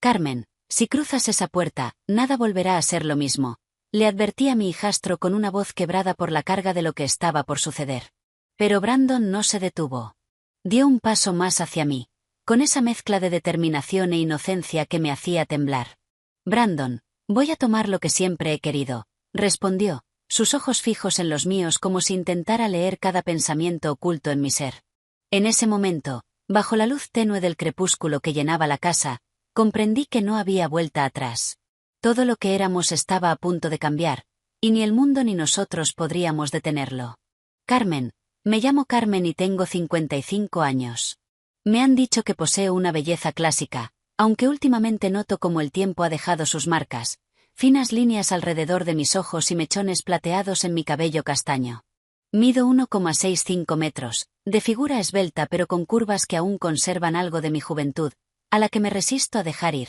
Carmen, si cruzas esa puerta, nada volverá a ser lo mismo, le advertí a mi hijastro con una voz quebrada por la carga de lo que estaba por suceder. Pero Brandon no se detuvo. Dio un paso más hacia mí, con esa mezcla de determinación e inocencia que me hacía temblar. Brandon, voy a tomar lo que siempre he querido, respondió, sus ojos fijos en los míos como si intentara leer cada pensamiento oculto en mi ser. En ese momento, bajo la luz tenue del crepúsculo que llenaba la casa, comprendí que no había vuelta atrás. Todo lo que éramos estaba a punto de cambiar, y ni el mundo ni nosotros podríamos detenerlo. Carmen, me llamo Carmen y tengo 55 años. Me han dicho que poseo una belleza clásica, aunque últimamente noto como el tiempo ha dejado sus marcas, finas líneas alrededor de mis ojos y mechones plateados en mi cabello castaño. Mido 1,65 metros, de figura esbelta pero con curvas que aún conservan algo de mi juventud, a la que me resisto a dejar ir.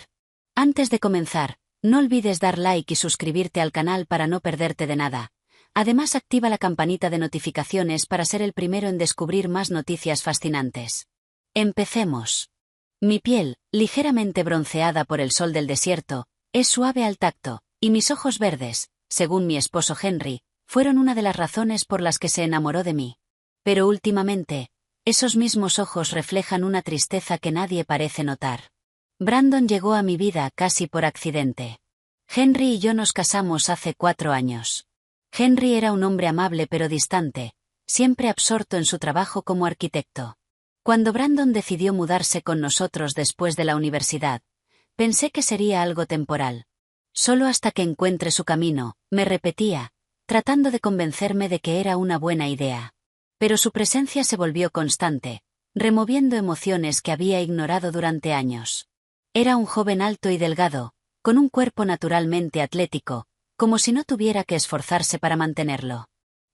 Antes de comenzar, no olvides dar like y suscribirte al canal para no perderte de nada. Además activa la campanita de notificaciones para ser el primero en descubrir más noticias fascinantes. Empecemos. Mi piel, ligeramente bronceada por el sol del desierto, es suave al tacto, y mis ojos verdes, según mi esposo Henry, fueron una de las razones por las que se enamoró de mí. Pero últimamente, esos mismos ojos reflejan una tristeza que nadie parece notar. Brandon llegó a mi vida casi por accidente. Henry y yo nos casamos hace 4 años. Henry era un hombre amable pero distante, siempre absorto en su trabajo como arquitecto. Cuando Brandon decidió mudarse con nosotros después de la universidad, pensé que sería algo temporal. Solo hasta que encuentre su camino, me repetía, tratando de convencerme de que era una buena idea. Pero su presencia se volvió constante, removiendo emociones que había ignorado durante años. Era un joven alto y delgado, con un cuerpo naturalmente atlético, como si no tuviera que esforzarse para mantenerlo.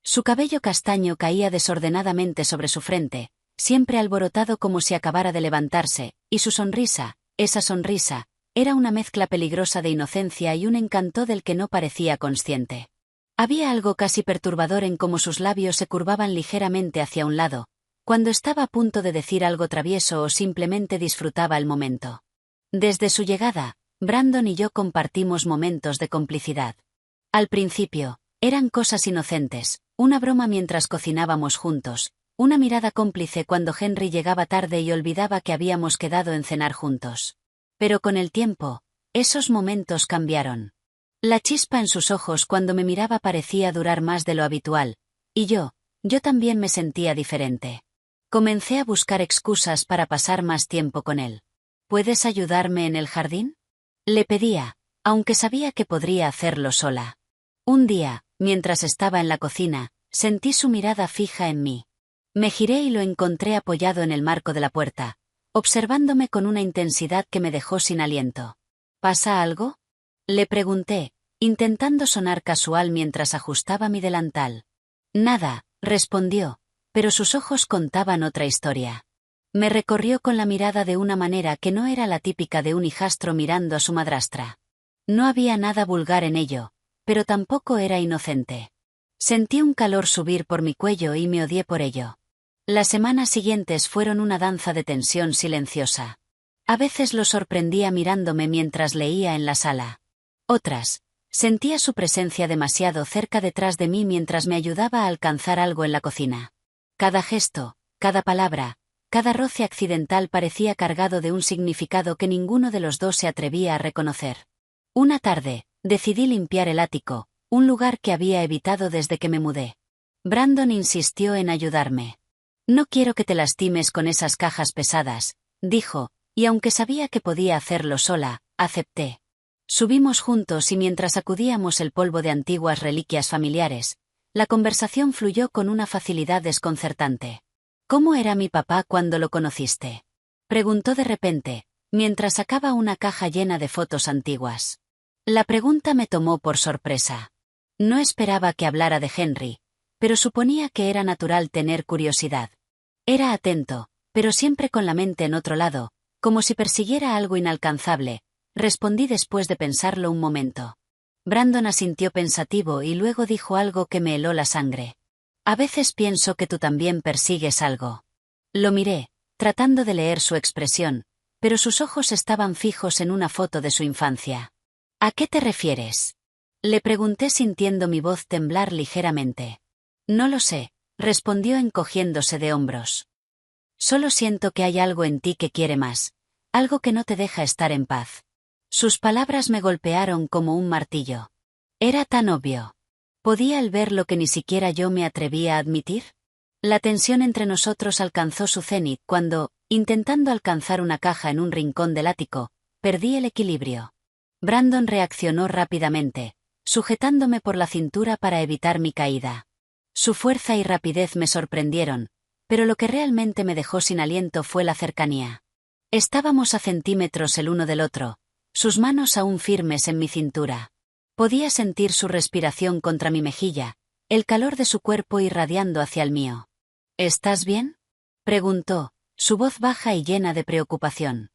Su cabello castaño caía desordenadamente sobre su frente, siempre alborotado como si acabara de levantarse, y su sonrisa, esa sonrisa, era una mezcla peligrosa de inocencia y un encanto del que no parecía consciente. Había algo casi perturbador en cómo sus labios se curvaban ligeramente hacia un lado, cuando estaba a punto de decir algo travieso o simplemente disfrutaba el momento. Desde su llegada, Brandon y yo compartimos momentos de complicidad. Al principio, eran cosas inocentes, una broma mientras cocinábamos juntos, una mirada cómplice cuando Henry llegaba tarde y olvidaba que habíamos quedado en cenar juntos. Pero con el tiempo, esos momentos cambiaron. La chispa en sus ojos cuando me miraba parecía durar más de lo habitual, y yo también me sentía diferente. Comencé a buscar excusas para pasar más tiempo con él. ¿Puedes ayudarme en el jardín?, le pedía, aunque sabía que podría hacerlo sola. Un día, mientras estaba en la cocina, sentí su mirada fija en mí. Me giré y lo encontré apoyado en el marco de la puerta, observándome con una intensidad que me dejó sin aliento. ¿Pasa algo?, le pregunté, intentando sonar casual mientras ajustaba mi delantal. Nada, respondió, pero sus ojos contaban otra historia. Me recorrió con la mirada de una manera que no era la típica de un hijastro mirando a su madrastra. No había nada vulgar en ello, pero tampoco era inocente. Sentí un calor subir por mi cuello y me odié por ello. Las semanas siguientes fueron una danza de tensión silenciosa. A veces lo sorprendía mirándome mientras leía en la sala. Otras, sentía su presencia demasiado cerca detrás de mí mientras me ayudaba a alcanzar algo en la cocina. Cada gesto, cada palabra, cada roce accidental parecía cargado de un significado que ninguno de los dos se atrevía a reconocer. Una tarde, decidí limpiar el ático, un lugar que había evitado desde que me mudé. Brandon insistió en ayudarme. No quiero que te lastimes con esas cajas pesadas, dijo, y aunque sabía que podía hacerlo sola, acepté. Subimos juntos y mientras sacudíamos el polvo de antiguas reliquias familiares, la conversación fluyó con una facilidad desconcertante. ¿Cómo era mi papá cuando lo conociste?, preguntó de repente, mientras sacaba una caja llena de fotos antiguas. La pregunta me tomó por sorpresa. No esperaba que hablara de Henry, pero suponía que era natural tener curiosidad. Era atento, pero siempre con la mente en otro lado, como si persiguiera algo inalcanzable, respondí después de pensarlo un momento. Brandon asintió pensativo y luego dijo algo que me heló la sangre. A veces pienso que tú también persigues algo. Lo miré, tratando de leer su expresión, pero sus ojos estaban fijos en una foto de su infancia. ¿A qué te refieres? Le pregunté sintiendo mi voz temblar ligeramente. No lo sé, respondió encogiéndose de hombros. Solo siento que hay algo en ti que quiere más, algo que no te deja estar en paz. Sus palabras me golpearon como un martillo. Era tan obvio. ¿Podía él ver lo que ni siquiera yo me atrevía a admitir? La tensión entre nosotros alcanzó su cenit cuando, intentando alcanzar una caja en un rincón del ático, perdí el equilibrio. Brandon reaccionó rápidamente, sujetándome por la cintura para evitar mi caída. Su fuerza y rapidez me sorprendieron, pero lo que realmente me dejó sin aliento fue la cercanía. Estábamos a centímetros el uno del otro, sus manos aún firmes en mi cintura. Podía sentir su respiración contra mi mejilla, el calor de su cuerpo irradiando hacia el mío. ¿Estás bien?, preguntó, su voz baja y llena de preocupación.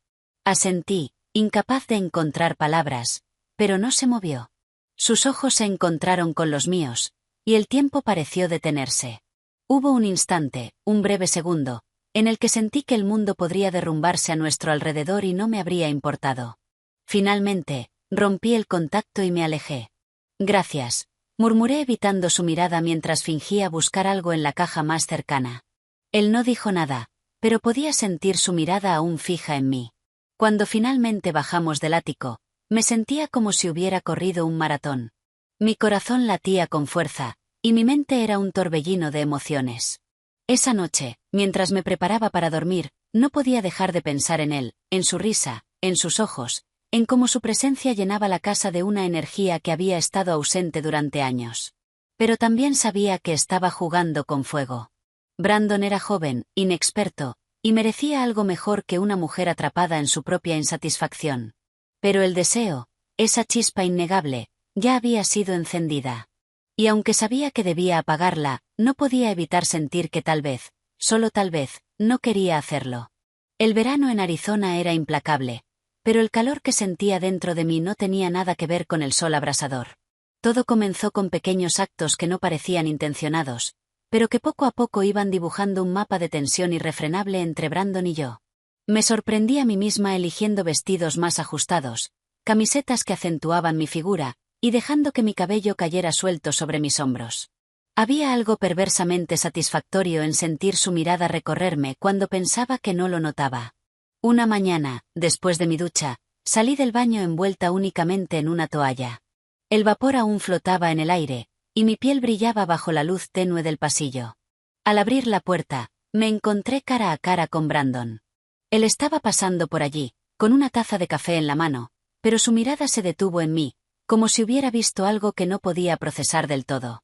Asentí, incapaz de encontrar palabras, pero no se movió. Sus ojos se encontraron con los míos, y el tiempo pareció detenerse. Hubo un instante, un breve segundo, en el que sentí que el mundo podría derrumbarse a nuestro alrededor y no me habría importado. Finalmente, rompí el contacto y me alejé. Gracias, murmuré evitando su mirada mientras fingía buscar algo en la caja más cercana. Él no dijo nada, pero podía sentir su mirada aún fija en mí. Cuando finalmente bajamos del ático, me sentía como si hubiera corrido un maratón. Mi corazón latía con fuerza, y mi mente era un torbellino de emociones. Esa noche, mientras me preparaba para dormir, no podía dejar de pensar en él, en su risa, en sus ojos, en cómo su presencia llenaba la casa de una energía que había estado ausente durante años. Pero también sabía que estaba jugando con fuego. Brandon era joven, inexperto, y merecía algo mejor que una mujer atrapada en su propia insatisfacción. Pero el deseo, esa chispa innegable, ya había sido encendida. Y aunque sabía que debía apagarla, no podía evitar sentir que tal vez, solo tal vez, no quería hacerlo. El verano en Arizona era implacable, pero el calor que sentía dentro de mí no tenía nada que ver con el sol abrasador. Todo comenzó con pequeños actos que no parecían intencionados, pero que poco a poco iban dibujando un mapa de tensión irrefrenable entre Brandon y yo. Me sorprendí a mí misma eligiendo vestidos más ajustados, camisetas que acentuaban mi figura, y dejando que mi cabello cayera suelto sobre mis hombros. Había algo perversamente satisfactorio en sentir su mirada recorrerme cuando pensaba que no lo notaba. Una mañana, después de mi ducha, salí del baño envuelta únicamente en una toalla. El vapor aún flotaba en el aire, y mi piel brillaba bajo la luz tenue del pasillo. Al abrir la puerta, me encontré cara a cara con Brandon. Él estaba pasando por allí, con una taza de café en la mano, pero su mirada se detuvo en mí, como si hubiera visto algo que no podía procesar del todo.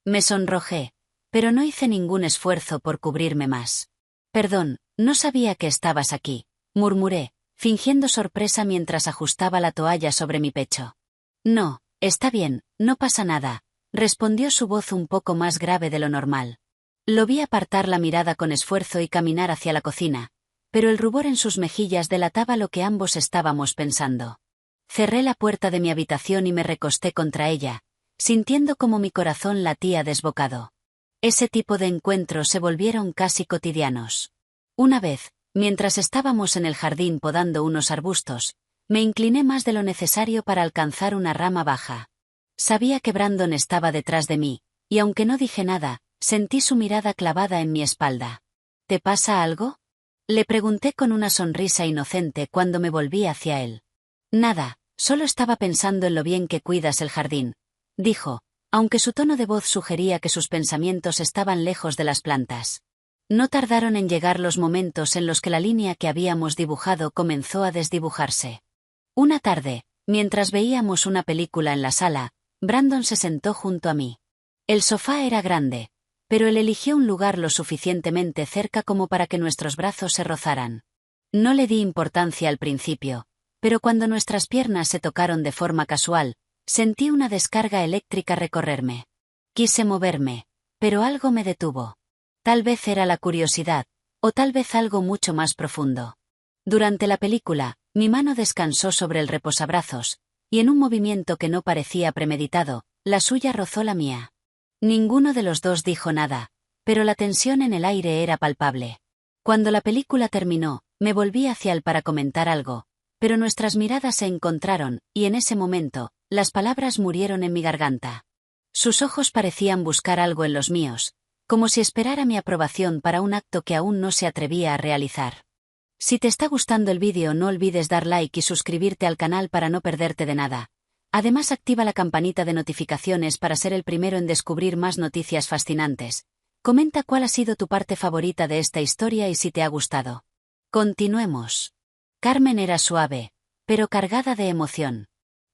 Me sonrojé, pero no hice ningún esfuerzo por cubrirme más. Perdón, no sabía que estabas aquí, murmuré, fingiendo sorpresa mientras ajustaba la toalla sobre mi pecho. No, está bien, no pasa nada, respondió su voz un poco más grave de lo normal. Lo vi apartar la mirada con esfuerzo y caminar hacia la cocina, pero el rubor en sus mejillas delataba lo que ambos estábamos pensando. Cerré la puerta de mi habitación y me recosté contra ella, sintiendo como mi corazón latía desbocado. Ese tipo de encuentros se volvieron casi cotidianos. Una vez, mientras estábamos en el jardín podando unos arbustos, me incliné más de lo necesario para alcanzar una rama baja. Sabía que Brandon estaba detrás de mí, y aunque no dije nada, sentí su mirada clavada en mi espalda. ¿Te pasa algo?, le pregunté con una sonrisa inocente cuando me volví hacia él. Nada, solo estaba pensando en lo bien que cuidas el jardín, dijo, aunque su tono de voz sugería que sus pensamientos estaban lejos de las plantas. No tardaron en llegar los momentos en los que la línea que habíamos dibujado comenzó a desdibujarse. Una tarde, mientras veíamos una película en la sala, Brandon se sentó junto a mí. El sofá era grande, pero él eligió un lugar lo suficientemente cerca como para que nuestros brazos se rozaran. No le di importancia al principio, pero cuando nuestras piernas se tocaron de forma casual, sentí una descarga eléctrica recorrerme. Quise moverme, pero algo me detuvo. Tal vez era la curiosidad, o tal vez algo mucho más profundo. Durante la película, mi mano descansó sobre el reposabrazos, y en un movimiento que no parecía premeditado, la suya rozó la mía. Ninguno de los dos dijo nada, pero la tensión en el aire era palpable. Cuando la película terminó, Me volví hacia él para comentar algo, pero nuestras miradas se encontraron, y en ese momento, las palabras murieron en mi garganta. Sus ojos parecían buscar algo en los míos, como si esperara mi aprobación para un acto que aún no se atrevía a realizar. Si te está gustando el vídeo, no olvides dar like y suscribirte al canal para no perderte de nada. Además, activa la campanita de notificaciones para ser el primero en descubrir más noticias fascinantes. Comenta cuál ha sido tu parte favorita de esta historia y si te ha gustado. Continuemos. Carmen era suave, pero cargada de emoción.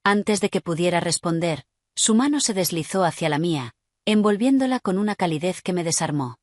Antes de que pudiera responder, su mano se deslizó hacia la mía, envolviéndola con una calidez que me desarmó.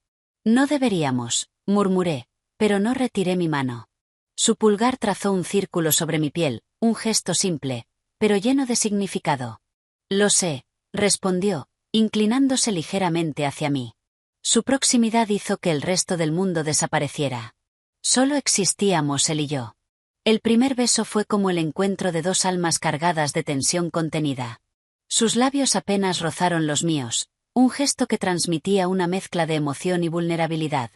No deberíamos, murmuré, pero no retiré mi mano. Su pulgar trazó un círculo sobre mi piel, un gesto simple, pero lleno de significado. Lo sé, respondió, inclinándose ligeramente hacia mí. Su proximidad hizo que el resto del mundo desapareciera. Solo existíamos él y yo. El primer beso fue como el encuentro de dos almas cargadas de tensión contenida. Sus labios apenas rozaron los míos, un gesto que transmitía una mezcla de emoción y vulnerabilidad.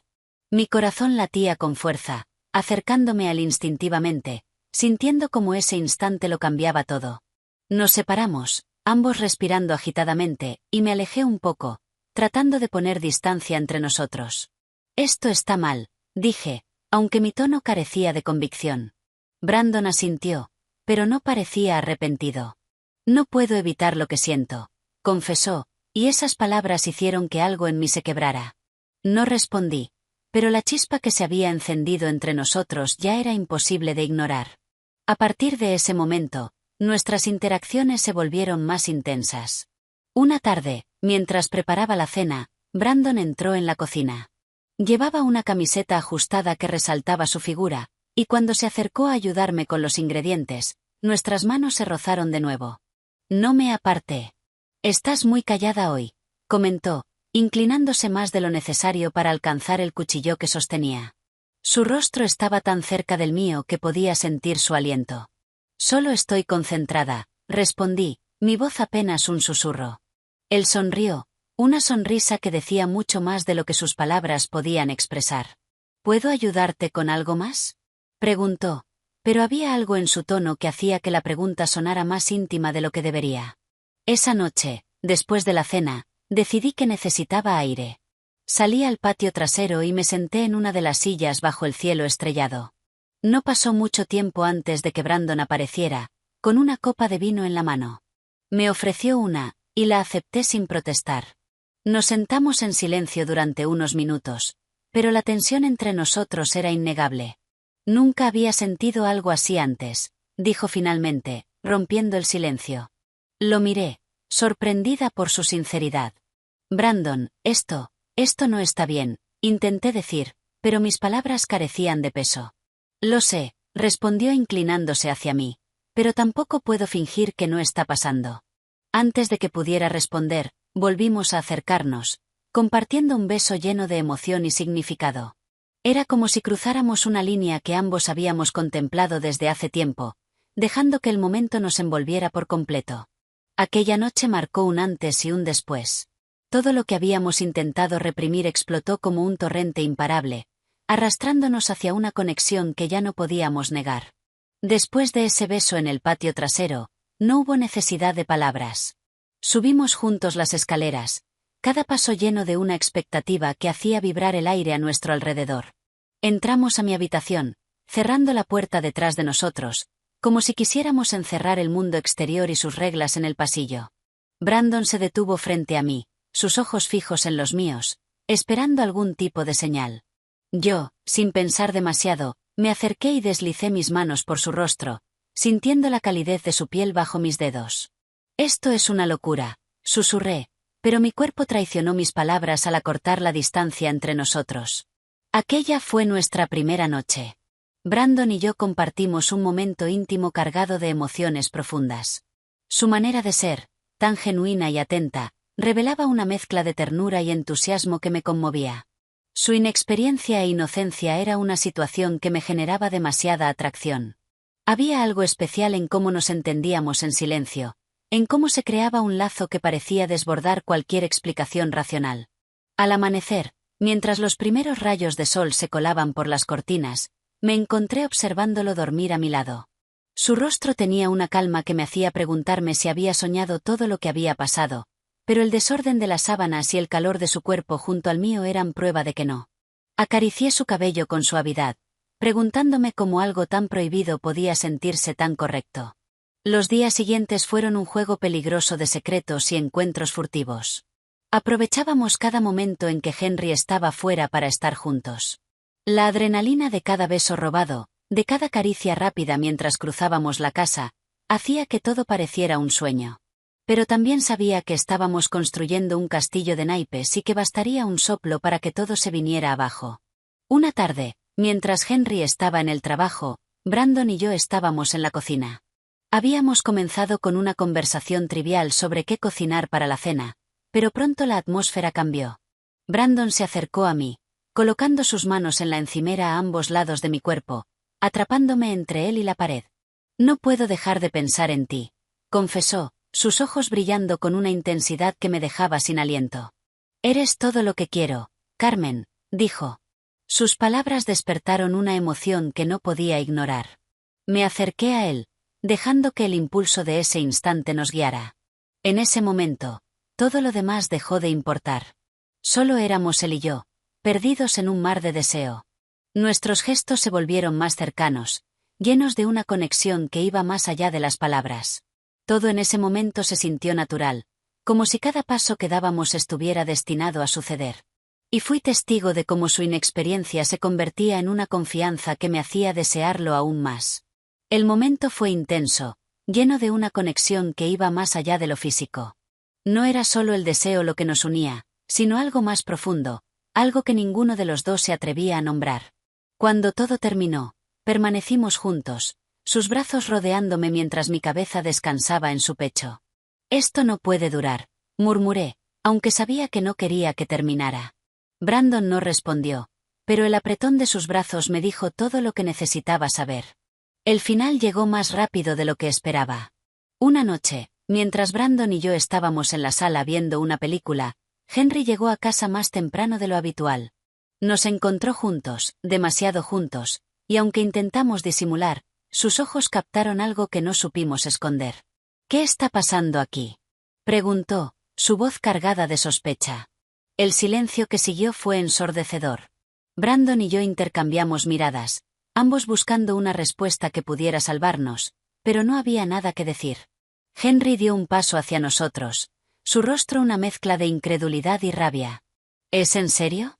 Mi corazón latía con fuerza, acercándome a él instintivamente, sintiendo como ese instante lo cambiaba todo. Nos separamos, ambos respirando agitadamente, y me alejé un poco, tratando de poner distancia entre nosotros. Esto está mal, dije, aunque mi tono carecía de convicción. Brandon asintió, pero no parecía arrepentido. No puedo evitar lo que siento, confesó, y esas palabras hicieron que algo en mí se quebrara. No respondí, pero la chispa que se había encendido entre nosotros ya era imposible de ignorar. A partir de ese momento, nuestras interacciones se volvieron más intensas. Una tarde, mientras preparaba la cena, Brandon entró en la cocina. Llevaba una camiseta ajustada que resaltaba su figura, y cuando se acercó a ayudarme con los ingredientes, nuestras manos se rozaron de nuevo. No me aparté. Estás muy callada hoy, comentó, inclinándose más de lo necesario para alcanzar el cuchillo que sostenía. Su rostro estaba tan cerca del mío que podía sentir su aliento. Solo estoy concentrada, respondí, mi voz apenas un susurro. Él sonrió, una sonrisa que decía mucho más de lo que sus palabras podían expresar. ¿Puedo ayudarte con algo más?, preguntó, pero había algo en su tono que hacía que la pregunta sonara más íntima de lo que debería. Esa noche, después de la cena, decidí que necesitaba aire. Salí al patio trasero y me senté en una de las sillas bajo el cielo estrellado. No pasó mucho tiempo antes de que Brandon apareciera, con una copa de vino en la mano. Me ofreció una, y la acepté sin protestar. Nos sentamos en silencio durante unos minutos, pero la tensión entre nosotros era innegable. Nunca había sentido algo así antes, dijo finalmente, rompiendo el silencio. Lo miré, sorprendida por su sinceridad. Brandon, esto no está bien, intenté decir, pero mis palabras carecían de peso. Lo sé, respondió inclinándose hacia mí, pero tampoco puedo fingir que no está pasando. Antes de que pudiera responder, volvimos a acercarnos, compartiendo un beso lleno de emoción y significado. Era como si cruzáramos una línea que ambos habíamos contemplado desde hace tiempo, dejando que el momento nos envolviera por completo. Aquella noche marcó un antes y un después. Todo lo que habíamos intentado reprimir explotó como un torrente imparable, arrastrándonos hacia una conexión que ya no podíamos negar. Después de ese beso en el patio trasero, no hubo necesidad de palabras. Subimos juntos las escaleras, cada paso lleno de una expectativa que hacía vibrar el aire a nuestro alrededor. Entramos a mi habitación, cerrando la puerta detrás de nosotros, como si quisiéramos encerrar el mundo exterior y sus reglas en el pasillo. Brandon se detuvo frente a mí, sus ojos fijos en los míos, esperando algún tipo de señal. Yo, sin pensar demasiado, me acerqué y deslicé mis manos por su rostro, sintiendo la calidez de su piel bajo mis dedos. Esto es una locura, susurré, pero mi cuerpo traicionó mis palabras al acortar la distancia entre nosotros. Aquella fue nuestra primera noche. Brandon y yo compartimos un momento íntimo cargado de emociones profundas. Su manera de ser, tan genuina y atenta, revelaba una mezcla de ternura y entusiasmo que me conmovía. Su inexperiencia e inocencia era una situación que me generaba demasiada atracción. Había algo especial en cómo nos entendíamos en silencio, en cómo se creaba un lazo que parecía desbordar cualquier explicación racional. Al amanecer, mientras los primeros rayos de sol se colaban por las cortinas, Me encontré observándolo dormir a mi lado. Su rostro tenía una calma que me hacía preguntarme si había soñado todo lo que había pasado, pero el desorden de las sábanas y el calor de su cuerpo junto al mío eran prueba de que no. Acaricié su cabello con suavidad, preguntándome cómo algo tan prohibido podía sentirse tan correcto. Los días siguientes fueron un juego peligroso de secretos y encuentros furtivos. Aprovechábamos cada momento en que Henry estaba fuera para estar juntos. La adrenalina de cada beso robado, de cada caricia rápida mientras cruzábamos la casa, hacía que todo pareciera un sueño. Pero también sabía que estábamos construyendo un castillo de naipes y que bastaría un soplo para que todo se viniera abajo. Una tarde, mientras Henry estaba en el trabajo, Brandon y yo estábamos en la cocina. Habíamos comenzado con una conversación trivial sobre qué cocinar para la cena, pero pronto la atmósfera cambió. Brandon se acercó a mí, colocando sus manos en la encimera a ambos lados de mi cuerpo, atrapándome entre él y la pared. «No puedo dejar de pensar en ti», confesó, sus ojos brillando con una intensidad que me dejaba sin aliento. «Eres todo lo que quiero, Carmen», dijo. Sus palabras despertaron una emoción que no podía ignorar. Me acerqué a él, dejando que el impulso de ese instante nos guiara. En ese momento, todo lo demás dejó de importar. Solo éramos él y yo, perdidos en un mar de deseo. Nuestros gestos se volvieron más cercanos, llenos de una conexión que iba más allá de las palabras. Todo en ese momento se sintió natural, como si cada paso que dábamos estuviera destinado a suceder. Y fui testigo de cómo su inexperiencia se convertía en una confianza que me hacía desearlo aún más. El momento fue intenso, lleno de una conexión que iba más allá de lo físico. No era solo el deseo lo que nos unía, sino algo más profundo, algo que ninguno de los dos se atrevía a nombrar. Cuando todo terminó, permanecimos juntos, sus brazos rodeándome mientras mi cabeza descansaba en su pecho. «Esto no puede durar», murmuré, aunque sabía que no quería que terminara. Brandon no respondió, pero el apretón de sus brazos me dijo todo lo que necesitaba saber. El final llegó más rápido de lo que esperaba. Una noche, mientras Brandon y yo estábamos en la sala viendo una película, Henry llegó a casa más temprano de lo habitual. Nos encontró juntos, demasiado juntos, y aunque intentamos disimular, sus ojos captaron algo que no supimos esconder. «¿Qué está pasando aquí?», preguntó, su voz cargada de sospecha. El silencio que siguió fue ensordecedor. Brandon y yo intercambiamos miradas, ambos buscando una respuesta que pudiera salvarnos, pero no había nada que decir. Henry dio un paso hacia nosotros, su rostro una mezcla de incredulidad y rabia. «¿Es en serio?»,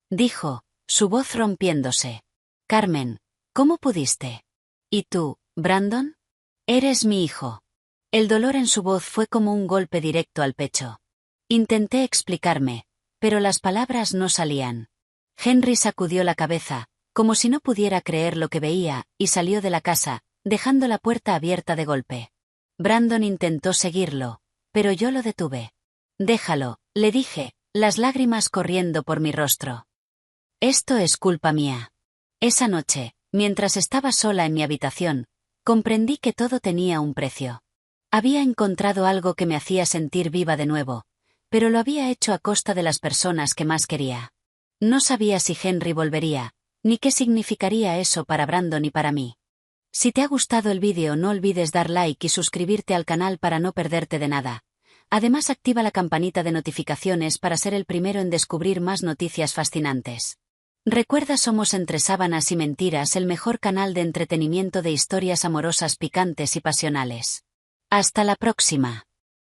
dijo, su voz rompiéndose. «Carmen, ¿cómo pudiste? ¿Y tú, Brandon? Eres mi hijo». El dolor en su voz fue como un golpe directo al pecho. Intenté explicarme, pero las palabras no salían. Henry sacudió la cabeza, como si no pudiera creer lo que veía, y salió de la casa, dejando la puerta abierta de golpe. Brandon intentó seguirlo, pero yo lo detuve. «Déjalo», le dije, las lágrimas corriendo por mi rostro. «Esto es culpa mía». Esa noche, mientras estaba sola en mi habitación, comprendí que todo tenía un precio. Había encontrado algo que me hacía sentir viva de nuevo, pero lo había hecho a costa de las personas que más quería. No sabía si Henry volvería, ni qué significaría eso para Brandon y para mí. Si te ha gustado el vídeo, no olvides dar like y suscribirte al canal para no perderte de nada. Además, activa la campanita de notificaciones para ser el primero en descubrir más noticias fascinantes. Recuerda, somos Entre Sábanas y Mentiras, el mejor canal de entretenimiento de historias amorosas picantes y pasionales. Hasta la próxima.